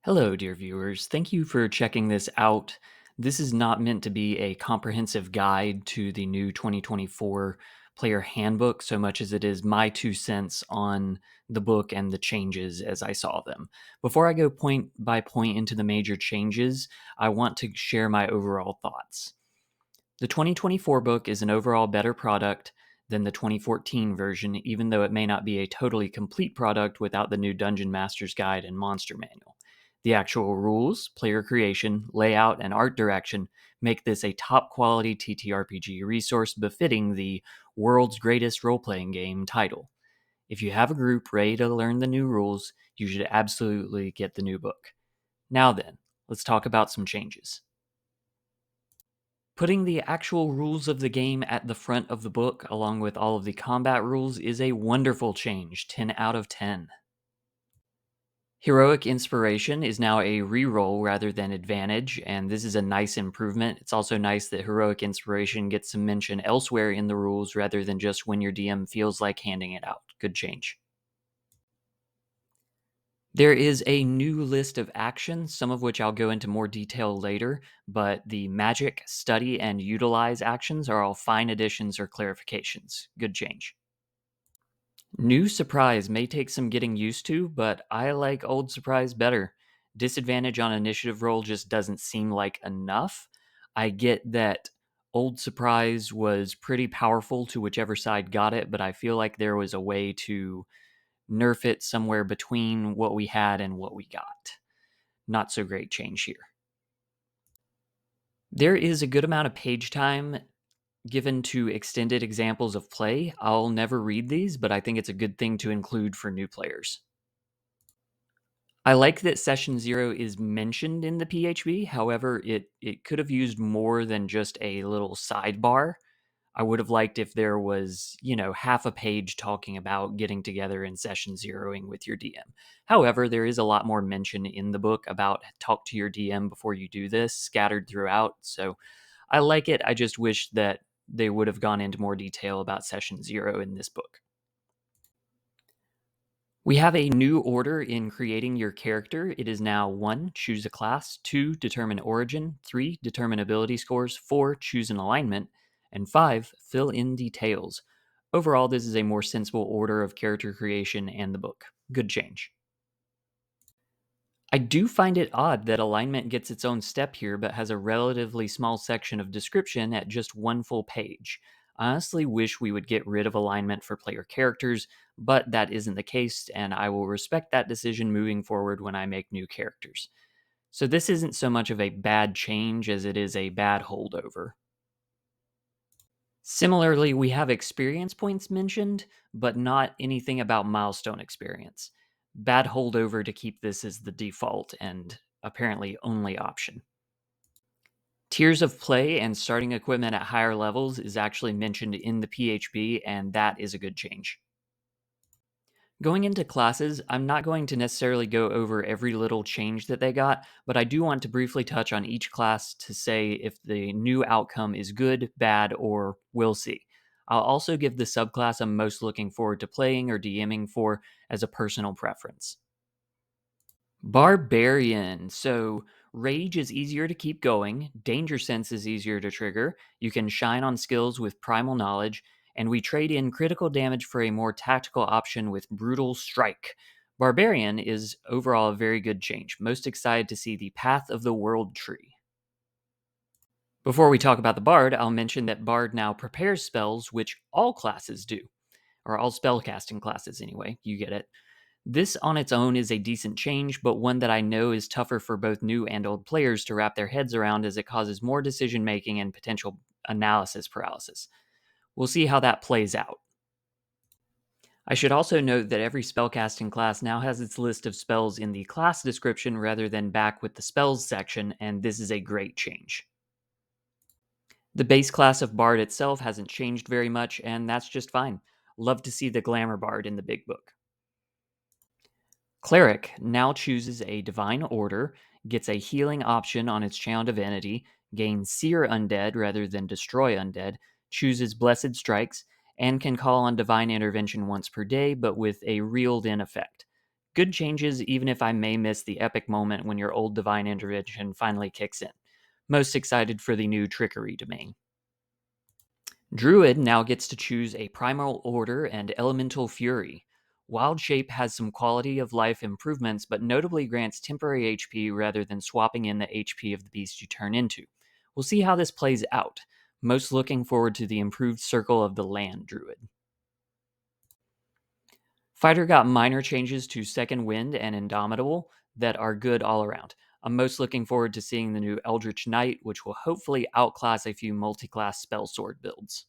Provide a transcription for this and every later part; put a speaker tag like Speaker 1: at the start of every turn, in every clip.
Speaker 1: Hello, dear viewers. Thank you for checking this out. This is not meant to be a comprehensive guide to the new 2024 player handbook so much as it is my 2 cents on the book and the changes as I saw them. Before I go point by point into the major changes, I want to share my overall thoughts. The 2024 book is an overall better product than the 2014 version, even though it may not be a totally complete product without the new Dungeon Master's Guide and Monster Manual. The actual rules, player creation, layout, and art direction make this a top quality TTRPG resource befitting the world's greatest role playing game title. If you have a group ready to learn the new rules, you should absolutely get the new book. Now then, let's talk about some changes. Putting the actual rules of the game at the front of the book, along with all of the combat rules, is a wonderful change. 10 out of 10. Heroic Inspiration is now a reroll rather than advantage, and this is a nice improvement. It's also nice that Heroic Inspiration gets some mention elsewhere in the rules rather than just when your DM feels like handing it out. Good change. There is a new list of actions, some of which I'll go into more detail later, but the magic, study, and utilize actions are all fine additions or clarifications. Good change. New surprise may take some getting used to, but I like old surprise better. Disadvantage on initiative roll just doesn't seem like enough. I get that old surprise was pretty powerful to whichever side got it, but I feel like there was a way to nerf it somewhere between what we had and what we got. Not so great change here. There is a good amount of page time given to extended examples of play. I'll never read these, but I think it's a good thing to include for new players. I like that session 0 is mentioned in the PHB. However, it could have used more than just a little sidebar. I would have liked if there was, half a page talking about getting together in session zeroing with your DM. However, there is a lot more mention in the book about talk to your DM before you do this, scattered throughout. So I like it. I just wish that they would have gone into more detail about session 0 in this book. We have a new order in creating your character. It is now 1, choose a class, 2, determine origin, 3, determine ability scores, 4, choose an alignment, and 5, fill in details. Overall, this is a more sensible order of character creation and the book. Good change. I do find it odd that alignment gets its own step here, but has a relatively small section of description at just one full page. I honestly wish we would get rid of alignment for player characters, but that isn't the case, and I will respect that decision moving forward when I make new characters. So this isn't so much of a bad change as it is a bad holdover. Similarly, we have experience points mentioned, but not anything about milestone experience. Bad holdover to keep this as the default and apparently only option. Tiers of play and starting equipment at higher levels is actually mentioned in the PHB, and that is a good change. Going into classes, I'm not going to necessarily go over every little change that they got, but I do want to briefly touch on each class to say if the new outcome is good, bad, or we'll see. I'll also give the subclass I'm most looking forward to playing or DMing for as a personal preference. Barbarian. So, Rage is easier to keep going, Danger Sense is easier to trigger, you can shine on skills with Primal Knowledge, and we trade in critical damage for a more tactical option with Brutal Strike. Barbarian is overall a very good change. Most excited to see the Path of the World tree. Before we talk about the Bard, I'll mention that Bard now prepares spells, which all classes do. Or all spellcasting classes, anyway. You get it. This on its own is a decent change, but one that I know is tougher for both new and old players to wrap their heads around as it causes more decision making and potential analysis paralysis. We'll see how that plays out. I should also note that every spellcasting class now has its list of spells in the class description rather than back with the spells section, and this is a great change. The base class of Bard itself hasn't changed very much, and that's just fine. Love to see the Glamour Bard in the big book. Cleric now chooses a divine order, gets a healing option on its Channel Divinity, gains Seer Undead rather than Destroy Undead, chooses Blessed Strikes, and can call on divine intervention once per day, but with a reeled in effect. Good changes, even if I may miss the epic moment when your old divine intervention finally kicks in. Most excited for the new trickery domain. Druid now gets to choose a primal order and elemental fury. Wild Shape has some quality of life improvements, but notably grants temporary HP rather than swapping in the HP of the beast you turn into. We'll see how this plays out. Most looking forward to the improved Circle of the Land Druid. Fighter got minor changes to Second Wind and Indomitable that are good all around. I'm most looking forward to seeing the new Eldritch Knight, which will hopefully outclass a few multi-class spell sword builds.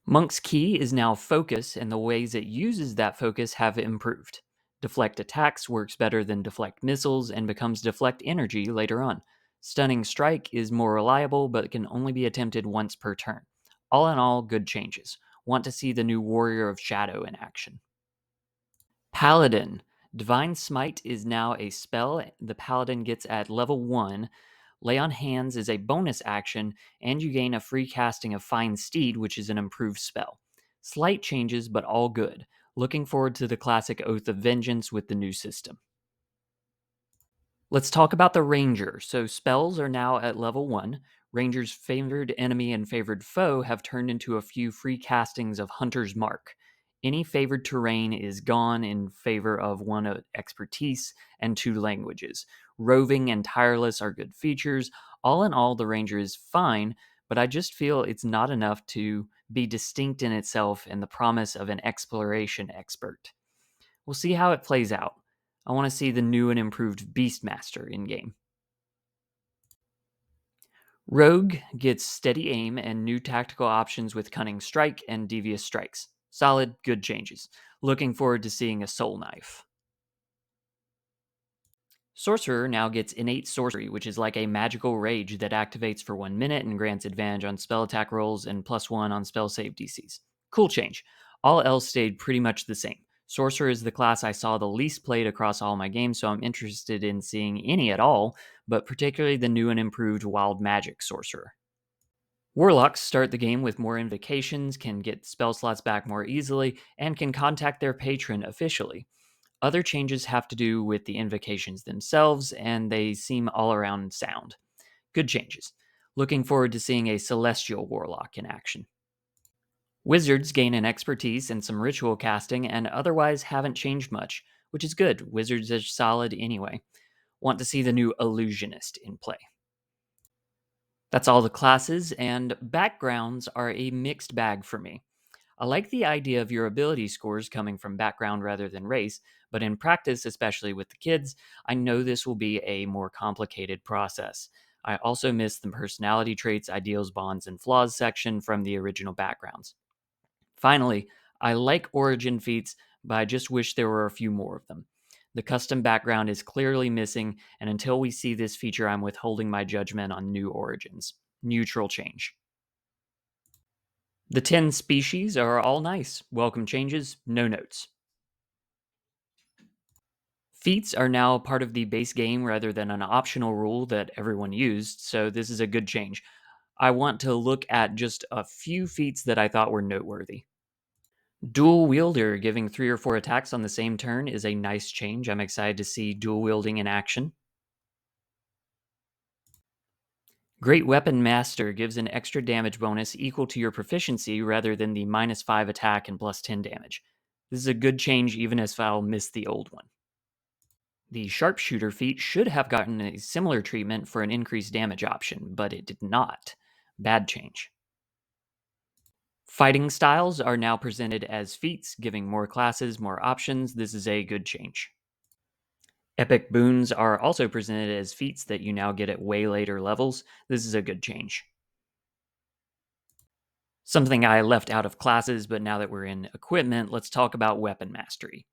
Speaker 1: Monk's key is now focus, and the ways it uses that focus have improved. Deflect attacks works better than deflect missiles and becomes deflect energy later on. Stunning strike is more reliable but can only be attempted once per turn. All in all, good changes. Want to see the new Warrior of Shadow in action. Paladin. Divine Smite is now a spell the Paladin gets at level 1. Lay on Hands is a bonus action, and you gain a free casting of Fine Steed, which is an improved spell. Slight changes, but all good. Looking forward to the classic Oath of Vengeance with the new system. Let's talk about the Ranger. So spells are now at level 1. Ranger's favored enemy and favored foe have turned into a few free castings of Hunter's Mark. Any favored terrain is gone in favor of one of expertise and 2 languages. Roving and tireless are good features. All in all, the Ranger is fine, but I just feel it's not enough to be distinct in itself and the promise of an exploration expert. We'll see how it plays out. I want to see the new and improved Beastmaster in game. Rogue gets steady aim and new tactical options with Cunning Strike and Devious Strikes. Solid, good changes. Looking forward to seeing a Soul Knife. Sorcerer now gets Innate Sorcery, which is like a magical rage that activates for 1 minute and grants advantage on spell attack rolls and +1 on spell save DCs. Cool change. All else stayed pretty much the same. Sorcerer is the class I saw the least played across all my games, so I'm interested in seeing any at all, but particularly the new and improved Wild Magic Sorcerer. Warlocks start the game with more invocations, can get spell slots back more easily, and can contact their patron officially. Other changes have to do with the invocations themselves, and they seem all around sound. Good changes. Looking forward to seeing a Celestial Warlock in action. Wizards gain an expertise and some ritual casting, and otherwise haven't changed much, which is good. Wizards are solid anyway. Want to see the new Illusionist in play. That's all the classes, and backgrounds are a mixed bag for me. I like the idea of your ability scores coming from background rather than race, but in practice, especially with the kids, I know this will be a more complicated process. I also miss the personality traits, ideals, bonds, and flaws section from the original backgrounds. Finally, I like origin feats, but I just wish there were a few more of them. The custom background is clearly missing, and until we see this feature, I'm withholding my judgment on new origins. Neutral change. The 10 species are all nice. Welcome changes, no notes. Feats are now part of the base game rather than an optional rule that everyone used, so this is a good change. I want to look at just a few feats that I thought were noteworthy. Dual Wielder giving 3 or 4 attacks on the same turn is a nice change. I'm excited to see dual wielding in action. Great Weapon Master gives an extra damage bonus equal to your proficiency rather than the -5 attack and +10 damage. This is a good change even if I'll miss the old one. The Sharpshooter feat should have gotten a similar treatment for an increased damage option, but it did not. Bad change. Fighting styles are now presented as feats, giving more classes, more options. This is a good change. Epic boons are also presented as feats that you now get at way later levels. This is a good change. Something I left out of classes, but now that we're in equipment, let's talk about weapon mastery.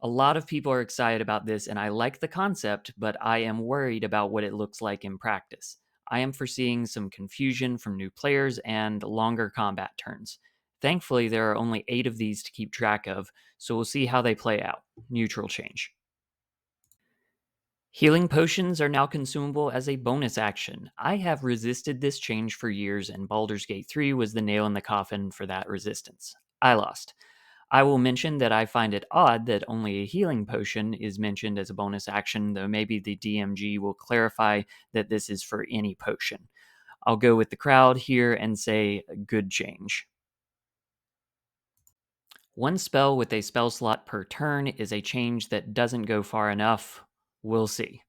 Speaker 1: A lot of people are excited about this, and I like the concept, but I am worried about what it looks like in practice. I am foreseeing some confusion from new players and longer combat turns. Thankfully, there are only 8 of these to keep track of, so we'll see how they play out. Neutral change. Healing potions are now consumable as a bonus action. I have resisted this change for years, and Baldur's Gate 3 was the nail in the coffin for that resistance. I lost. I will mention that I find it odd that only a healing potion is mentioned as a bonus action, though maybe the DMG will clarify that this is for any potion. I'll go with the crowd here and say good change. One spell with a spell slot per turn is a change that doesn't go far enough. We'll see.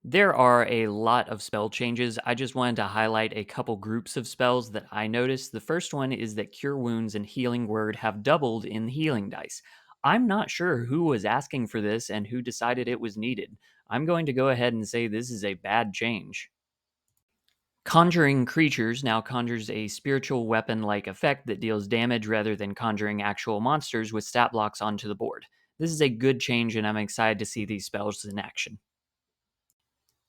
Speaker 1: There are a lot of spell changes. I just wanted to highlight a couple groups of spells that I noticed. The first one is that Cure Wounds and Healing Word have doubled in the healing dice. I'm not sure who was asking for this and who decided it was needed. I'm going to go ahead and say this is a bad change. Conjuring Creatures now conjures a spiritual weapon like effect that deals damage rather than conjuring actual monsters with stat blocks onto the board. This is a good change, and I'm excited to see these spells in action.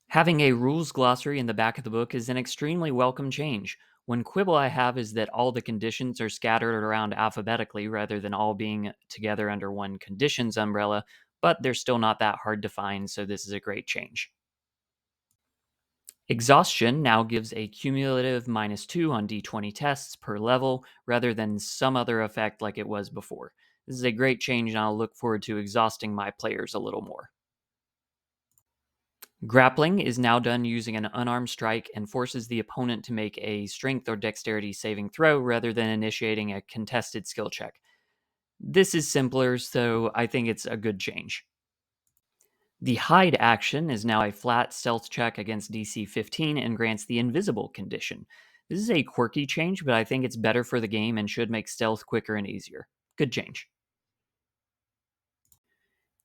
Speaker 1: Having a rules glossary in the back of the book is an extremely welcome change. One quibble I have is that all the conditions are scattered around alphabetically rather than all being together under one conditions umbrella, but they're still not that hard to find, so this is a great change. Exhaustion now gives a cumulative -2 on d20 tests per level rather than some other effect like it was before. This is a great change, and I'll look forward to exhausting my players a little more. Grappling is now done using an unarmed strike and forces the opponent to make a strength or dexterity saving throw rather than initiating a contested skill check. This is simpler, so I think it's a good change. The hide action is now a flat stealth check against DC 15 and grants the invisible condition. This is a quirky change, but I think it's better for the game and should make stealth quicker and easier. Good change.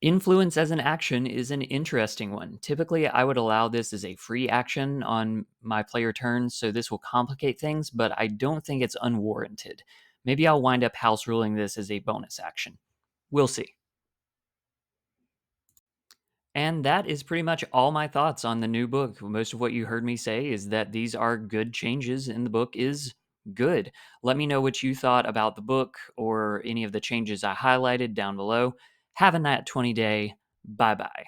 Speaker 1: Influence as an action is an interesting one. Typically, I would allow this as a free action on my player turns, so this will complicate things, but I don't think it's unwarranted. Maybe I'll wind up house ruling this as a bonus action. We'll see. And that is pretty much all my thoughts on the new book. Most of what you heard me say is that these are good changes, and the book is good. Let me know what you thought about the book or any of the changes I highlighted down below. Have a nat 20 day. Bye bye.